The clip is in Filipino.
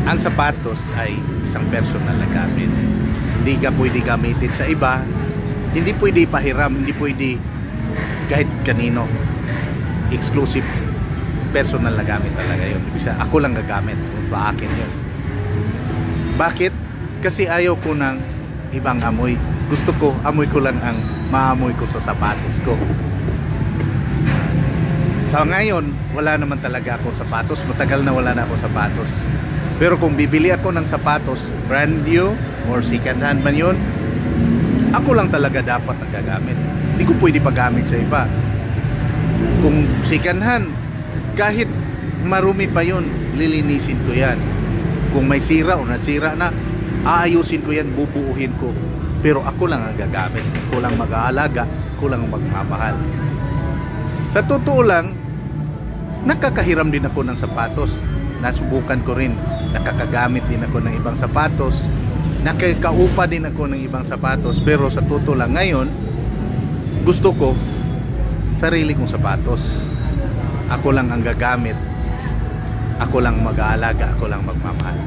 ang sapatos ay isang personal na gamit. Hindi ka pwede gamitin sa iba, hindi pwede ipahiram, hindi pwede kahit kanino. Exclusive personal na gamit talaga yun. Ibig ako lang gagamit, pa akin yun. Bakit? Kasi ayaw ko ng ibang amoy. Gusto ko, amoy ko lang ang maamoy ko sa sapatos ko. Sa ngayon, wala naman talaga ako sapatos. Matagal na wala na ako sapatos. Pero kung bibili ako ng sapatos, brand new or second hand man yun, ako lang talaga dapat ang gagamit. Hindi ko pwede pagamit sa iba. Kung second hand, kahit marumi pa yun, lilinisin ko yan. Kung may sira o nasira na, aayusin ko yan, bubuuhin ko. Pero ako lang ang gagamit. Ako lang mag-aalaga, ako lang magmamahal. Sa totoo lang, nakakahiram din ako ng sapatos. Nasubukan ko rin. Nakakagamit din ako ng ibang sapatos. Nakakaupa din ako ng ibang sapatos. Pero sa totoo lang ngayon, gusto ko sarili kong sapatos. Ako lang ang gagamit. Ako lang mag-aalaga. Ako lang magmamahal.